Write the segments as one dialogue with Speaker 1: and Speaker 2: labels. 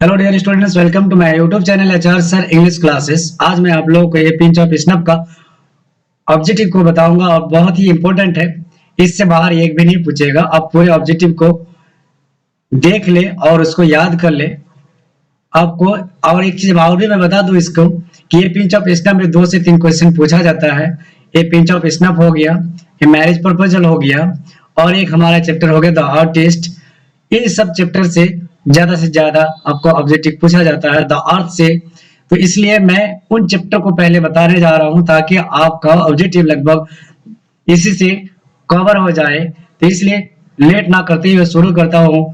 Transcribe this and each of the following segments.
Speaker 1: Hello dear students, welcome to my YouTube channel HR sir English classes. आज मैं आप लोगों को ये पिंच ऑफ स्नैप का ऑब्जेक्टिव को बताऊंगा और बहुत ही इंपॉर्टेंट है। इससे बाहर एक भी नहीं पूछेगा। आप पूरे ऑब्जेक्टिव को देख ले और उसको याद कर ले आपको। और एक चीज और भी मैं बता दूं इसको कि ये पिंच ऑफ स्नैप में 2 से 3 क्वेश्चन पूछा जाता है। ये पिंच ऑफ स्नैप हो गया, ये मैरिज प्रपोजल हो गया, और एक हमारा चैप्टर हो गया द आर्टिस्ट। इन सब चैप्टर से ज्यादा आपको ऑब्जेक्टिव पूछा जाता है द अर्थ से। तो इसलिए मैं उन चैप्टर को पहले बताने जा रहा हूं ताकि आपका ऑब्जेक्टिव लगभग इसी से कवर हो जाए। तो इसलिए लेट ना करते हुए शुरू करता हूं।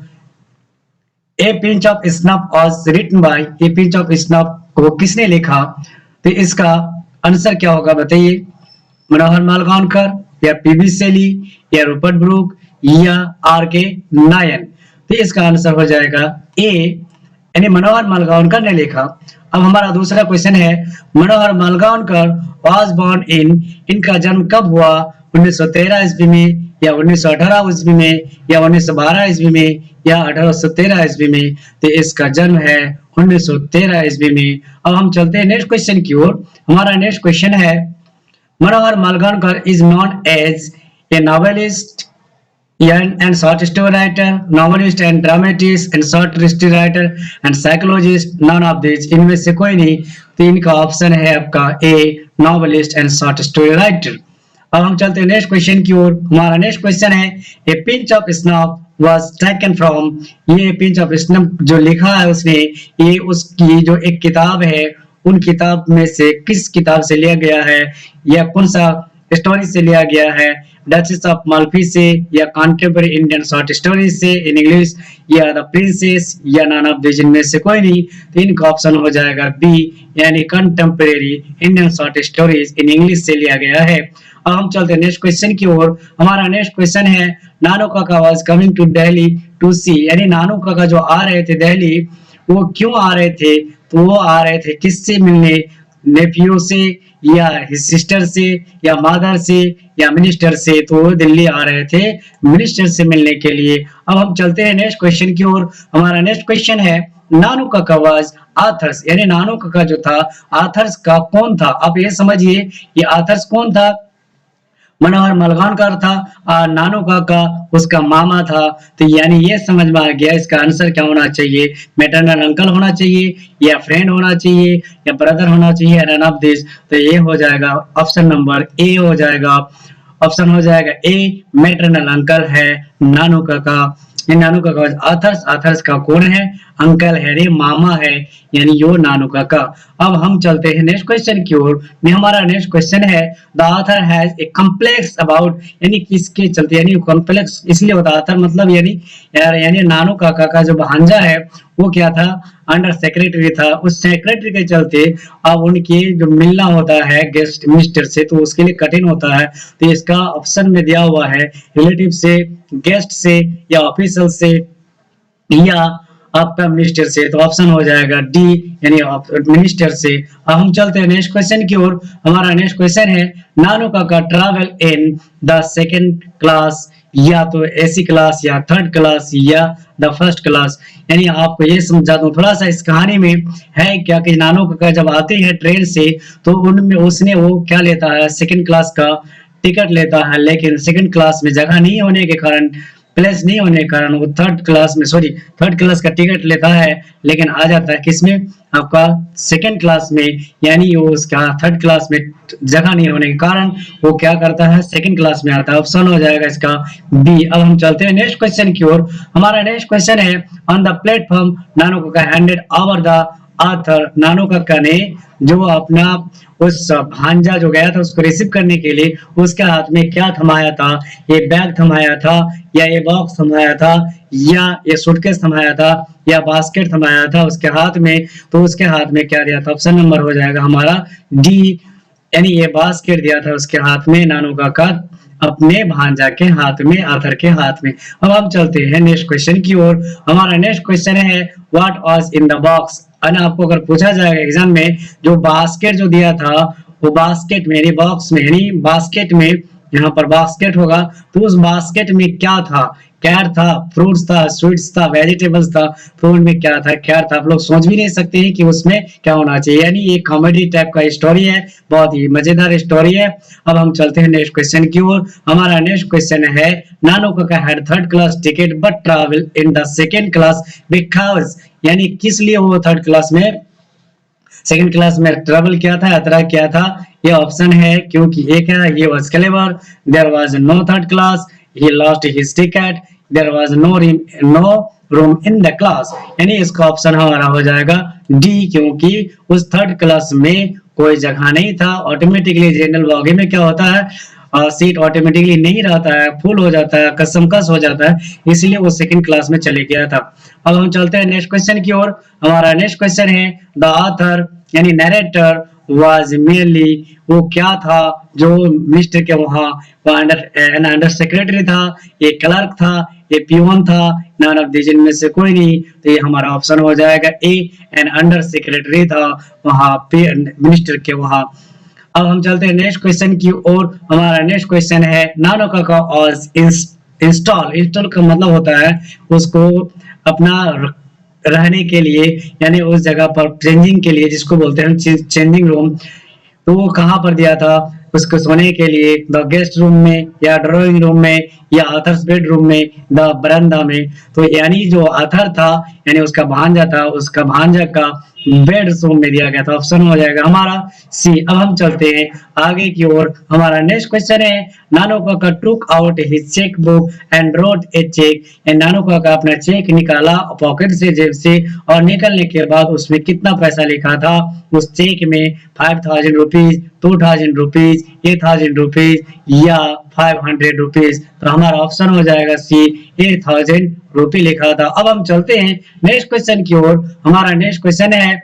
Speaker 1: A pinch of snuff was written by, a pinch of snuff को किसने लिखा? तो इसका आंसर क्या होगा बताइए? मनोहर मालगांवकर या पीबी शैली या रूपर्ट ब्रूक या आर के नायन? तो इसका आंसर हो जाएगा ए, यानी मनोहर मालगांवकर ने लिखा। अब हमारा दूसरा क्वेश्चन है, मनोहर मालगांवकर वाज बोर्न इन, इनका जन्म कब हुआ? 1913 ईस्वी में या 1918 ईस्वी में या 1912 ईस्वी में या 1813 ईस्वी में? तो इसका जन्म है 1913 ईस्वी में। अब हम चलते हैं नेक्स्ट क्वेश्चन की ओर। हमारा नेक्स्ट क्वेश्चन है, मनोहर Malgaonkar is known as a novelist and short story writer, novelist and dramatist and short story writer and psychologist. None of these, इनमें से कोई नहीं। तो इनका ऑप्शन है आपका ए, novelist and short story writer। अब हम चलते हैं नेक्स्ट क्वेश्चन की ओर। हमारा नेक्स्ट क्वेश्चन है, a pinch of snap was taken from, ये पिंच ऑफ स्नैप जो लिखा है उसने, ये उसकी जो एक किताब है उन किताब में से किस किताब से लिया गया है या कौन सा स्टोरी से लिया गया है? डचेस ऑफ माल्फी से या कॉन्टेम्पररी इंडियन शॉर्ट स्टोरी से इन इंग्लिश या द प्रिंसेस या नन ऑफ दीज, इनमें से कोई नहीं। तो इनका ऑप्शन हो जाएगा बी, यानी contemporary Indian short stories in English से लिया गया है। अब हम चलते हैं नेक्स्ट क्वेश्चन की ओर। हमारा नेक्स्ट क्वेश्चन है, Nanu Kaka was coming to Delhi to see, यानी नानू काका जो आ रहे थे दिल्ली, वो क्यों आ रहे थे? तो वो आ रहे थे किससे मिलने? नेफ्यू से या सिस्टर से या मदर से या मिनिस्टर से? तो वो दिल्ली आ रहे थे मिनिस्टर से मिलने के लिए। अब हम चलते हैं नेक्स्ट क्वेश्चन की ओर। हमारा नेक्स्ट क्वेश्चन है, नानू काका वाज आथर्स, यानी नानू काका जो था आथर्स का कौन था? आप ये समझिए ये आथर्स कौन था? मनोहर मालगांवकर था और नानू काका उसका मामा था। तो यानी ये समझ में आ गया इसका आंसर क्या होना चाहिए? मैटरनल अंकल होना चाहिए या फ्रेंड होना चाहिए या ब्रदर होना चाहिए या नन ऑफ दिस? तो ये हो जाएगा ऑप्शन नंबर ए हो जाएगा। ऑप्शन हो जाएगा ए, मैटरनल अंकल है नानू काका। नानू काका आथर्स, आथर्स का कौन है? अंकल है रे, मामा है, यानी यो नानू काका। अब हम चलते हैं नेक्स्ट क्वेश्चन की ओर। हमारा नेक्स्ट क्वेश्चन है, the author has a complex about, यानी किसके चलते, यानी कॉम्प्लेक्स इसलिए होता ऑथर मतलब यानी नानू काका का जो भांजा है वो क्या था? अंडर सेक्रेटरी था। उस सेक्रेटरी के चलते अब उनके जो मिलना होता है गेस्ट मिनिस्टर से तो उसके लिए कठिन होता है। तो इसका ऑप्शन में दिया हुआ है रिलेटिव से, गेस्ट से या ऑफिशियल से या आपका मिनिस्टर से। तो ऑप्शन हो जाएगा डी, यानी मिनिस्टर से। अब हम चलते हैं नेक्स्ट क्वेश्चन की ओर। हमारा नेक्स्ट क्वेश्चन है, नानू काका travel in the second class, या तो एसी क्लास या थर्ड क्लास या द फर्स्ट क्लास। यानी आपको ये समझा दूं थोड़ा सा इस कहानी में है क्या कि नानू काका जब आते हैं ट्रेन से तो उनमें उसने वो क्या लेता है? सेकंड क्लास का टिकट लेता है, लेकिन सेकंड क्लास में जगह नहीं होने के कारण, प्लेस नहीं होने के कारण वो थर्ड क्लास का टिकट लेता है, लेकिन आ जाता है किसमें? आपका सेकंड क्लास में। यानी वो उसका थर्ड क्लास में जगह नहीं होने के कारण वो क्या करता है? सेकंड क्लास में आता है। ऑप्शन हो जाएगा इसका बी। अब हम चलते हैं नेक्स्ट क्वेश्चन की ओर। हमारा नेक्स्ट क्वेश्चन है, ऑन द प्लेटफॉर्म नानू काका हैंडेड ओवर द आथर, नानू काका ने जो अपना उस भांजा जो गया था उसको रिसीव करने के लिए उसके हाथ में क्या थमाया था? ये बैग थमाया था या ये बॉक्स थमाया था या ये सूटकेस थमाया था या बास्केट थमाया था उसके हाथ में? तो उसके हाथ में क्या दिया था? ऑप्शन नंबर हो जाएगा हमारा डी, यानी ये बास्केट दिया था उसके हाथ में नानू काका अपने भांजा के हाथ में, आथर के हाथ में। अब हम चलते हैं नेक्स्ट क्वेश्चन की ओर। हमारा नेक्स्ट क्वेश्चन है, what was in the box? आपको अगर पूछा जाएगा एग्जाम में जो बास्केट जो दिया था वो बास्केट में यानी बॉक्स में यानी बास्केट में, यहाँ पर बास्केट होगा तो उस बास्केट में क्या था? कैट था, फ्रूट्स था, स्वीट्स था, वेजिटेबल्स था, फूड में क्या था, कैट था। आप लोग सोच भी नहीं सकते हैं कि उसमें क्या होना चाहिए। यानी ये कॉमेडी टाइप का स्टोरी है, बहुत ही मजेदार स्टोरी है। अब हम चलते हैं नेक्स्ट क्वेश्चन की ओर। हमारा नेक्स्ट क्वेश्चन है, नानो काका had third class ticket but travel in the second class because, यानी किस लिए वो थर्ड क्लास में सेकंड क्लास में ट्रेवल किया था, यात्रा किया था। ये ऑप्शन है, क्योंकि एक है he was clever, there was no third class, he lost his ticket, there was no room in the class. यानी इसका ऑप्शन हमारा हो जाएगा डी, क्योंकि उस थर्ड क्लास में कोई जगह नहीं था। ऑटोमेटिकली जनरल बॉगी में क्या होता है, सीट ऑटोमेटिकली नहीं रहता है, फुल हो जाता है, कसमकस हो जाता है, इसलिए वो सेकंड क्लास में चले गया था। अब हम चलते हैं नेक्स्ट क्वेश्चन की ओर। हमारा नेक्स्ट क्वेश्चन है, द ऑथर यानी नरेटर वाज मेनली, वो क्या था जो मिस्टर के वहां अंडर सेक्रेटरी था, ये क्लर्क था, ये पियोन था, नन ऑफ दीज इनमें से कोई नहीं। तो ये हमारा ऑप्शन हो जाएगा ए, एन अंडर सेक्रेटरी था वहां मिनिस्टर के वहां। अब हम चलते हैं नेक्स्ट क्वेश्चन की ओर। हमारा नेक्स्ट क्वेश्चन है, नानो काका वाज इंस्टॉल का मतलब होता है उसको अपना रहने के लिए, यानी उस जगह पर चेंजिंग के लिए, जिसको बोलते हैं चेंजिंग रूम। तो वो कहाँ पर दिया था उसको सोने के लिए, द गेस्ट रूम में या ड्राइंग रूम में या आथर्स बेडरूम में, द बरामदा में। तो यानी जो आथर था यानी उसका भांजा था, उसका भांजा का बेड रूम में दिया गया था। ऑप्शन हो जाएगा हमारा सी। अब हम चलते हैं आगे की ओर। हमारा नेक्स्ट क्वेश्चन है, Nanu Kaka took out his cheque book and wrote a cheque. Nanu Kaka अपना चेक निकाला पॉकेट से, जेब से, और निकलने के बाद उसमें कितना पैसा लिखा था उस चेक में, 5000 रुपीज, 2000 रुपीज, 8000 रुपीज या 500 रुपीज। तो हमारा ऑप्शन हो जाएगा सी, 8000 रुपये लिखा था। अब हम चलते हैं नेक्स्ट क्वेश्चन की ओर। हमारा नेक्स्ट क्वेश्चन है,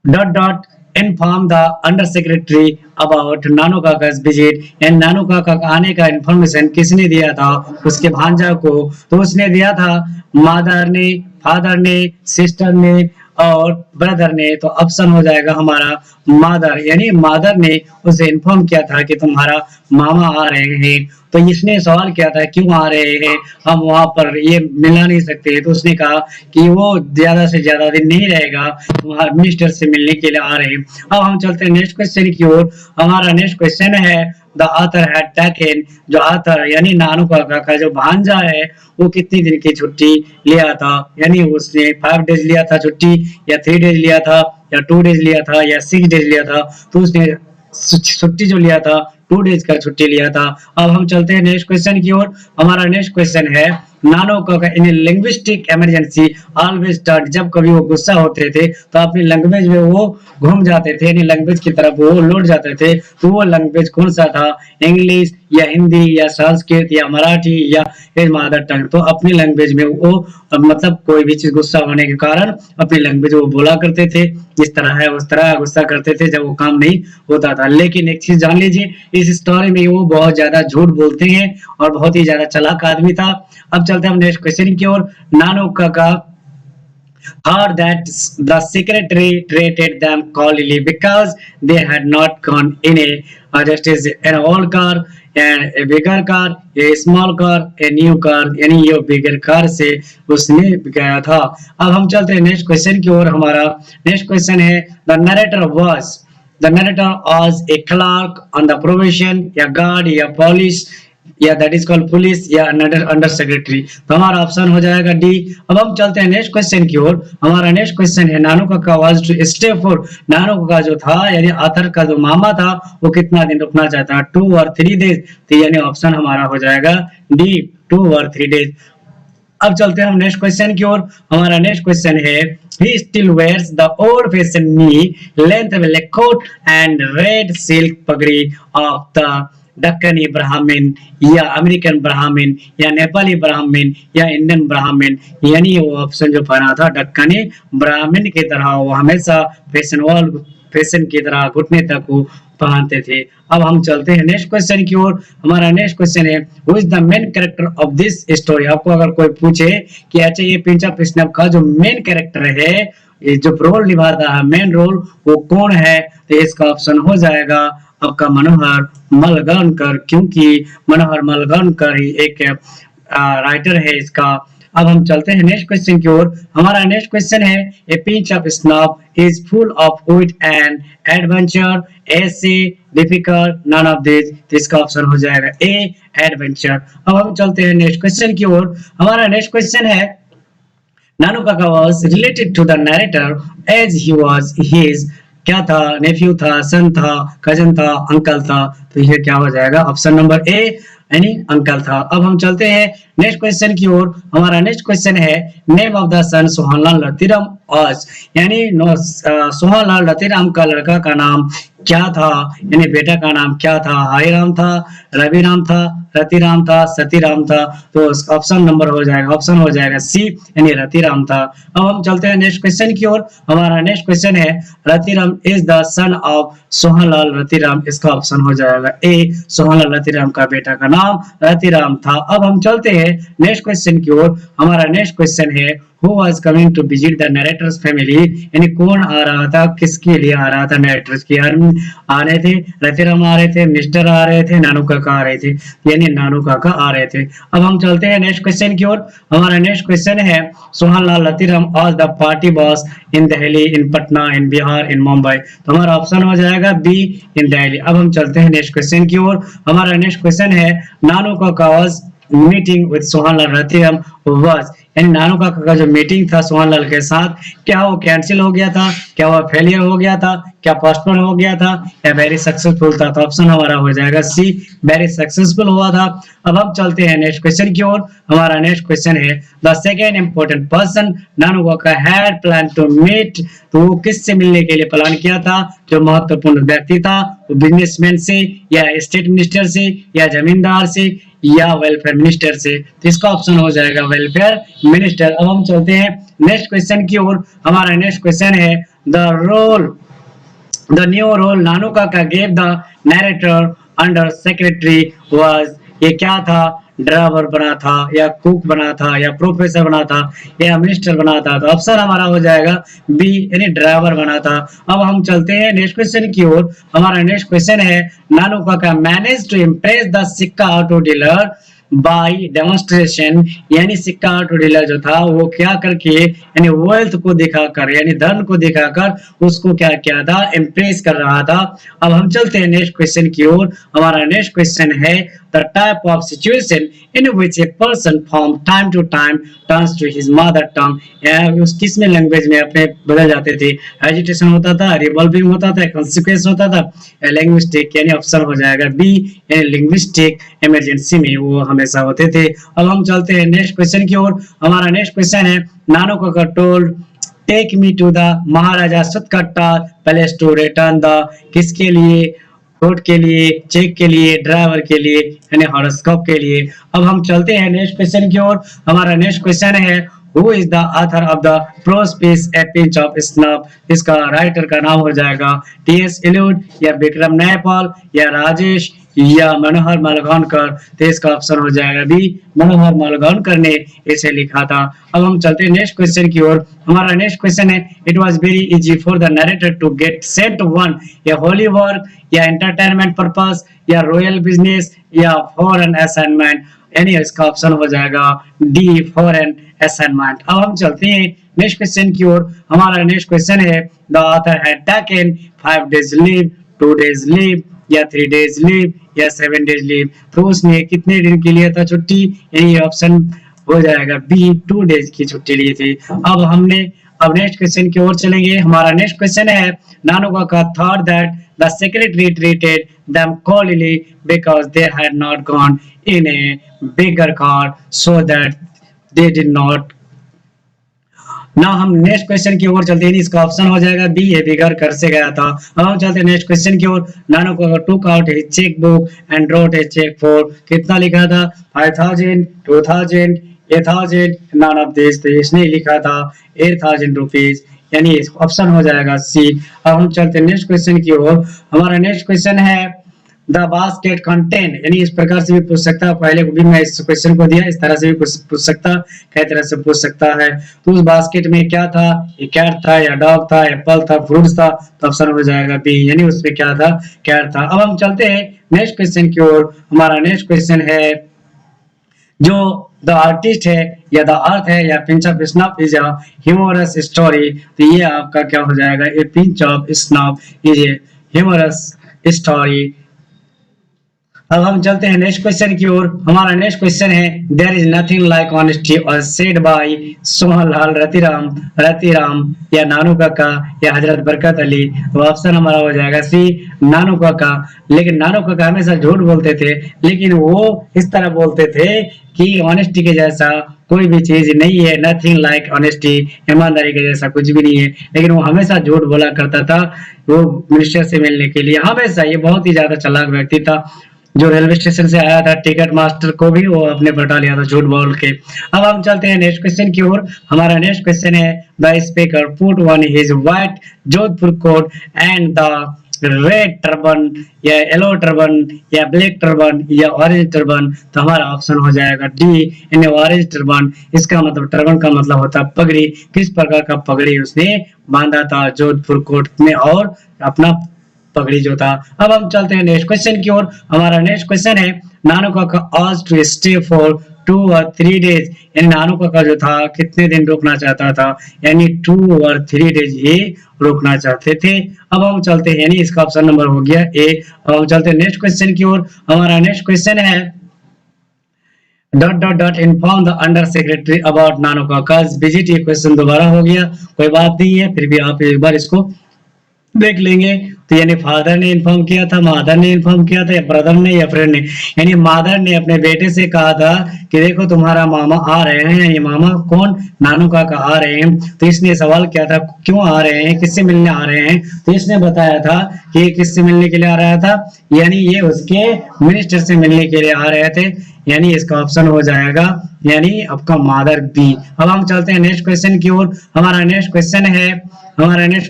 Speaker 1: dot dot inform the under secretary about नानो काका's विजिट। एंड नानो काका का आने का इंफॉर्मेशन किसने दिया था उसके भांजा को? तो उसने दिया था मदर ने, फादर ने, सिस्टर ने और ब्रदर ने। तो ऑप्शन हो जाएगा हमारा मदर, यानी मदर ने उसे इन्फॉर्म किया था कि तुम्हारा मामा आ रहे हैं। तो इसने सवाल किया था क्यों आ रहे हैं, हम वहां पर ये मिला नहीं सकते। तो उसने कहा कि वो ज्यादा से ज्यादा दिन नहीं रहेगा, वहां मिनिस्टर से मिलने के लिए आ रहे हैं। अब हम चलते हैं नेक्स्ट क्वेश्चन की ओर। हमारा नेक्स्ट क्वेश्चन है, द ऑथर हैड टेकन, जो ऑथर यानी नानू काका का जो भांजा है वो कितनी दिन की छुट्टी लिया था, यानी उसने 5 डेज लिया था छुट्टी, या 3 डेज लिया था, या 2 डेज लिया था, या 6 डेज लिया था। तो उसने छुट्टी जो लिया था 2 डेज का छुट्टी लिया था। अब हम चलते हैं नेक्स्ट क्वेश्चन की ओर। हमारा नेक्स्ट क्वेश्चन है, नानो काका इन लिंग्विस्टिक इमरजेंसी ऑलवेज टर्न, जब कभी वो गुस्सा होते थे तो अपनी लैंग्वेज में वो घूम जाते थे, यानी लैंग्वेज की तरफ वो लौट जाते थे। तो वो लैंग्वेज कौन सा था, इंग्लिश या हिंदी या संस्कृत या मराठी या हिज मदर टंग। तो अपनी लैंग्वेज में वो मतलब कोई भी चीज गुस्सा होने के कारण अपनी लैंग्वेज वो बोला करते थे, इस तरह है उस तरह गुस्सा करते थे जब वो काम नहीं होता था। लेकिन एक चीज जान लीजिए, इस स्टोरी में वो बहुत ज्यादा झूठ बोलते हैं और बहुत ही ज्यादा चालाक आदमी था। अब चलते हैं हम नेक्स्ट क्वेश्चन की ओर। नानो काका heard that the secretary treated them coldly because they had not gone in just as an old car, a bigger car, a small car, a new car, यानी ये बिगर कार से उसने गया था। अब हम चलते हैं नेक्स्ट क्वेश्चन की ओर। हमारा नेक्स्ट क्वेश्चन है, the narrator was a clerk on the probation, या गार्ड या पुलिस, या दैट इज कॉल्ड पुलिस, या अंडर सेक्रेटरी। तो हमारा ऑप्शन हो जाएगा डी। अब हम चलते हैं नेक्स्ट क्वेश्चन की ओर। हमारा नेक्स्ट क्वेश्चन है, नानो काका वाज टू स्टे फॉर, नानो काका जो था यानी आथर का जो मामा था वो कितना दिन रुकना चाहता है, 2 और 3 डेज। तो यानी ऑप्शन हमारा हो जाएगा डी, 2 और 3 डेज। अब चलते हैं हम नेक्स्ट क्वेश्चन की ओर। हमारा नेक्स्ट क्वेश्चन है, he still wears the old fashioned knee length black coat and red silk pagri of the Deccani ब्राह्मण, या अमेरिकन ब्राह्मण, या नेपाली ब्राह्मण, या इंडियन ब्राह्मण। यानी वो ऑप्शन जो पढ़ा था डक्कनी ब्राह्मण की तरह वो हमेशा फैशन की तरह घुटने तक वो पहनते थे। अब हम चलते हैं नेक्स्ट क्वेश्चन की ओर। हमारा नेक्स्ट क्वेश्चन है, who is the main character of this story. आपको अगर कोई पूछे कि अच्छा ये पिंच ऑफ स्नैप का जो मेन कैरेक्टर है, ये जो रोल निभाता है मेन रोल, वो कौन है? तो इसका ऑप्शन हो जाएगा आपका मनोहर मलगानकर, क्योंकि मनोहर मलगानकर ही एक राइटर है इसका। अब हम चलते हैं नेक्स्ट क्वेश्चन की ओर। हमारा नेक्स्ट क्वेश्चन है a pinch of snuff is full of wit and adventure, ऐसे डिफिकल्ट नन ऑफ दिस। तो इसका ऑप्शन हो जाएगा ए एडवेंचर। अब हम चलते हैं नेक्स्ट क्वेश्चन की ओर। हमारा नेक्स्ट क्वेश्चन है नानू काका was related to the narrator as he was his क्या था, नेफ्यू था, सन था, कजन था, अंकल था। तो ये क्या हो जाएगा, ऑप्शन नंबर ए यानी अंकल था। अब हम चलते हैं नेक्स्ट क्वेश्चन की ओर। हमारा नेक्स्ट क्वेश्चन है नेम ऑफ द सन सोहनलाल रतिराम आज, यानी सोहनलाल रतिराम का लड़का का नाम क्या था, यानी बेटा का नाम क्या था। हरिराम था, रविराम था, रतिराम था, सतीराम था। तो ऑप्शन नंबर हो जाएगा, ऑप्शन हो जाएगा सी यानी रतिराम था। अब हम चलते हैं नेक्स्ट क्वेश्चन की ओर। हमारा नेक्स्ट क्वेश्चन है Ratiram is the son of Sohanlal Ratiram. इसका ऑप्शन हो जाएगा ए सोहनलाल रतिराम का बेटा का नाम रतिराम था। अब हम चलते हैं नेक्स्ट क्वेश्चन की ओर। हमारा नेक्स्ट क्वेश्चन है Who was coming to visit the narrator's family, यानी कौन आ रहा था, किसके लिए आ रहा था, नरेटर्स की आ रहे थे, रतिराम आ रहे थे, मिस्टर आ रहे थे, नानू काका आ रहे थे, यानी नानू काका आ रहे थे। अब हम चलते हैं नेक्स्ट क्वेश्चन की ओर। हमारा नेक्स्ट क्वेश्चन है सोहनलाल रतिराम आज the party boss in Delhi, in Patna, in Bihar, in Mumbai. तो हमारा ऑप्शन हो जाएगा बी इन दिल्ली। अब हम चलते हैं नेक्स्ट क्वेश्चन की ओर। हमारा नेक्स्ट क्वेश्चन है Nanu Kaka was meeting with Sohanlal Ratiram was, यानी नानू काका का जो मीटिंग था सोहनलाल के साथ, क्या वो कैंसिल हो गया था, क्या वो फेलियर हो गया था, क्या पोस्टपोन हो गया था, या वेरी सक्सेसफुल था। तो ऑप्शन हमारा हो जाएगा सी वेरी सक्सेसफुल हुआ था। अब हम चलते हैं नेक्स्ट क्वेश्चन की ओर। हमारा नेक्स्ट क्वेश्चन है द सेकेंड इंपॉर्टेंट पर्सन नानू काका हैड प्लान टू मीट। तो वो किससे मिलने के लिए प्लान किया था, जो महत्वपूर्ण व्यक्ति था, वो बिजनेसमैन से या स्टेट मिनिस्टर से या जमींदार से या वेलफेयर मिनिस्टर से। तो इसका ऑप्शन हो जाएगा वेलफेयर मिनिस्टर। अब हम चलते हैं नेक्स्ट क्वेश्चन की ओर। हमारा नेक्स्ट क्वेश्चन है द न्यू रोल नानू काका gave the narrator under secretary was, ये क्या था, ड्राइवर बना था या कुक बना था या प्रोफेसर बना था या मिनिस्टर बना था। तो ऑप्शन हमारा हो जाएगा बी यानी ड्राइवर बना था। अब हम चलते हैं नेक्स्ट क्वेश्चन की ओर। हमारा नेक्स्ट क्वेश्चन है नानू काका मैनेज टू इम्प्रेस द सिक्का ऑटो डीलर बाई डेमोन्स्ट्रेशन, यानी सिक्का ऑटो डीलर जो था वो क्या करके, यानी वेल्थ को दिखाकर, यानी धन को दिखाकर उसको क्या किया था, इम्प्रेस कर रहा था। अब हम चलते हैं नेक्स्ट क्वेश्चन की ओर। हमारा नेक्स्ट क्वेश्चन है the type of situation in which a person from time to time turns to his mother tongue, उस किस में लैंग्वेज में अपने बदल जाते थे, एजिटेशन होता था, रिवॉल्विंग होता था, कॉन्सिक्वेंस होता था, लिंग्विस्टिक, यानी ऑप्शन हो जाएगा बी यानी लिंग्विस्टिक इमरजेंसी में वो हमेशा होते थे। अब हम चलते हैं नेक्स्ट क्वेश्चन की ओर। हमारा नेक्स्ट क्वेश्चन है Nanu Kaka told take me to the Maharaja Sutkatta palace to return the, किसके लिए, कोर्ट के लिए, चेक के लिए, ड्राइवर के लिए, यानी हॉरोस्कोप के लिए। अब हम चलते हैं नेक्स्ट क्वेश्चन की ओर। हमारा नेक्स्ट क्वेश्चन है who is the author of the prose piece a pinch of snuff, इसका राइटर का नाम हो जाएगा टी.एस. एलियट या विक्रम नैपाल या राजेश या मनोहर मालवणकर। तो इसका ऑप्शन हो जाएगा बी मनोहर मालवणकर ने इसे लिखा था। अब हम चलते हैं नेक्स्ट क्वेश्चन की ओर। हमारा नेक्स्ट क्वेश्चन है it was very easy for the narrator to get sent one, या होली वर्क या एंटरटेनमेंट पर्पस या रॉयल बिजनेस या फॉरेन असाइनमेंट, यानी इसका ऑप्शन हो जाएगा डी फॉरेन असाइनमेंट। अब हम चलते हैं नेक्स्ट क्वेश्चन की ओर। हमारा नेक्स्ट क्वेश्चन है the author had taken 5 days leave, 2 days leave या 3 days लीव या 7 days लीव। तो उसने कितने दिन के लिए था छुट्टी, यानी ऑप्शन हो जाएगा बी 2 days की छुट्टी ली थी। अब नेक्स्ट क्वेश्चन की ओर चलेंगे। हमारा नेक्स्ट क्वेश्चन है नानू काका thought that the secretary treated them coldly because they had not gone in a bigger car so that they did not। ना हम नेक्स्ट क्वेश्चन की ओर चलते हैं, इसका ऑप्शन हो जाएगा बी ए बिगर कर से गया था। अब हम चलते हैं नेक्स्ट क्वेश्चन की ओर। नानू को took out his cheque book and wrote a cheque for, कितना लिखा था, 5000, 2000, 8000, नन ऑफ दिस। तो इसने लिखा था 8000 रुपीज, यानी ऑप्शन हो जाएगा सी। अब हम चलते हैं नेक्स्ट क्वेश्चन की ओर। हमारा नेक्स्ट क्वेश्चन है द बास्केट कंटेन, यानी इस प्रकार से भी पूछ सकता है, पहले भी मैं इस क्वेश्चन को दिया, इस तरह से भी पूछ सकता, कई तरह से पूछ सकता है। तो उस बास्केट में क्या था, ये कैट था या डॉग था, एप्पल था, फ्रूट्स था। तो ऑप्शन हो जाएगा बी, यानी उसमें क्या था, कैट था। अब हम चलते हैं नेक्स्ट क्वेश्चन की ओर। हमारा नेक्स्ट क्वेश्चन है जो द आर्टिस्ट है या द अर्थ है या pinch of snuff is a humorous story. तो ये आपका क्या हो जाएगा, a pinch of snuff is a humorous story. अब हम चलते हैं नेक्स्ट क्वेश्चन की ओर। हमारा नेक्स्ट क्वेश्चन है there is nothing like honesty और सेड बाय सोहनलाल रतिराम या नानू काका या हजरत बरकत अली। तो ऑप्शन हमारा हो जाएगा सी नानू काका। लेकिन नानू काका हमेशा झूठ बोलते थे, लेकिन वो इस तरह बोलते थे कि ऑनेस्टी के जैसा कोई भी चीज नहीं है, नथिंग लाइक ऑनेस्टी, ईमानदारी के जैसा कुछ भी नहीं है। लेकिन वो हमेशा झूठ बोला करता था वो मिनिस्टर से मिलने के लिए, हमेशा। ये बहुत ही ज्यादा चालाक व्यक्ति था, जो रेलवे स्टेशन से आया था टिकट मास्टर को भी वो अपने पटा लिया था झूठ बोल के। अब हम चलते हैं नेक्स्ट क्वेश्चन की ओर। हमारा नेक्स्ट क्वेश्चन है the speaker put on his white Jodhpur coat and the red turban या येलो टर्बन या ब्लैक टर्बन या ऑरेंज टर्बन। तो हमारा ऑप्शन हो जाएगा डी इन ऑरेंज टर्बन। इसका मतलब टर्बन का मतलब होता है पगड़ी। किस प्रकार का पगड़ी उसने बांधा था जोधपुर कोट में और अपना पगड़ी जो था। अब हम चलते हैं नेक्स्ट क्वेश्चन की ओर। हमारा नेक्स्ट क्वेश्चन है नानू काका आज to stay for 2 or 3 days। यानी नानू काका जो था कितने दिन रुकना चाहता था, यानी 2 or 3 days ही रुकना चाहते थे। अब हम चलते हैं, यानी इसका ऑप्शन नंबर हो गया ए। अब हम चलते हैं नेक्स्ट क्वेश्चन की ओर। हमारा नेक्स्ट क्वेश्चन है inform the under secretary about Nanu Kaka's visit. ये क्वेश्चन दोबारा हो गया, कोई बात नहीं है, फिर भी आप एक बार इसको देख लेंगे। तो यानी फादर ने इन्फॉर्म किया था, मदर ने इन्फॉर्म किया था, या ब्रदर ने या फ्रेंड ने। यानी मदर ने अपने बेटे से कहा था कि देखो तुम्हारा मामा आ रहे हैं, यानी मामा कौन, नानू काका आ रहे हैं। तो इसने सवाल किया था क्यों आ रहे हैं, किससे मिलने आ रहे हैं। तो इसने बताया था कि किससे मिलने के लिए आ रहा था, यानी ये उसके मिनिस्टर से मिलने के लिए आ रहे थे। यानी इसका ऑप्शन हो जाएगा यानी आपका मदर बी। अब हम चलते हैं नेक्स्ट क्वेश्चन की ओर। हमारा नेक्स्ट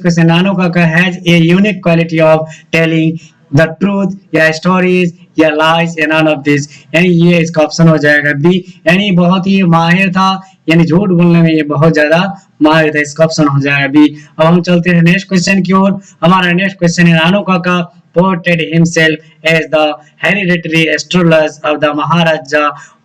Speaker 1: क्वेश्चन नानू काका has a unique quality of telling the truth या स्टोरीज या लाइज या नन ऑफ दिस। यानी ये इसका ऑप्शन हो जाएगा बी। यानी बहुत ही माहिर था, यानी झूठ बोलने में ये बहुत ज्यादा माहिर था। इसका ऑप्शन हो जाएगा बी। अब हम चलते हैं नेक्स्ट क्वेश्चन की ओर। हमारा नेक्स्ट क्वेश्चन है नानू काका portrayed himself as the hereditary astrologer of the Maharaja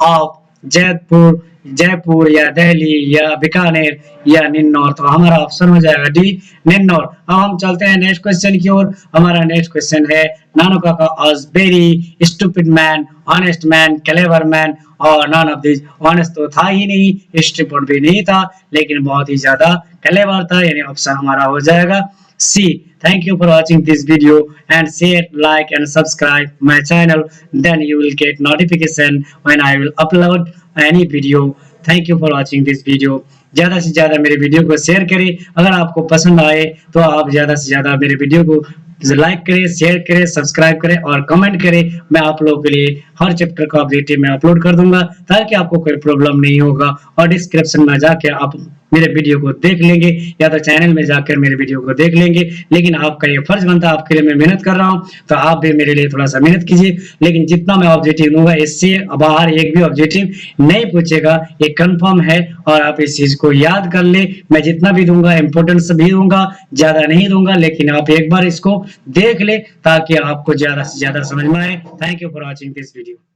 Speaker 1: of Jaipur या दिल्ली या बीकानेर या निन्नौर। तो हमारा ऑप्शन हो जाएगा डी निन्नौर। अब हम चलते हैं नेक्स्ट क्वेश्चन की ओर। हमारा नेक्स्ट क्वेश्चन है Nanu Kaka was very stupid man, honest man, clever man और नन ऑफ दिस। ऑनेस्ट तो था ही नहीं, स्टूपिड भी नहीं था, लेकिन बहुत ही ज्यादा क्लेवर था। यानी ऑप्शन हमारा हो जाएगा C. Thank you for watching this video and share, like and subscribe my channel. Then you will get notification when I will upload any video. Thank you for watching this video. ज्यादा से ज्यादा मेरे video को share करें। अगर आपको पसंद आए तो आप ज्यादा से ज्यादा मेरे वीडियो को लाइक करें, शेयर करें, सब्सक्राइब करें और कमेंट करें। मैं आप लोगों के लिए हर चैप्टर का अपडेट मैं अपलोड कर दूंगा ताकि आपको कोई प्रॉब्लम नहीं होगा। और डिस्क्रिप्शन में जाके आप मेरे वीडियो को देख लेंगे या तो चैनल में जाकर मेरे वीडियो को देख लेंगे। लेकिन आपका ये फर्ज बनता है, आपके लिए मैं मेहनत कर रहा हूँ, तो आप भी मेरे लिए थोड़ा सा मेहनत कीजिए। लेकिन जितना मैं ऑब्जेक्टिव दूंगा इससे बाहर एक भी ऑब्जेक्टिव नहीं पूछेगा, ये कंफर्म है। और आप इस चीज को याद कर ले, मैं जितना भी दूंगा इंपोर्टेंस भी दूंगा, ज्यादा नहीं दूंगा। लेकिन आप एक बार इसको देख ले ताकि आपको ज्यादा से ज्यादा समझ में आए। Thank you for watching this video.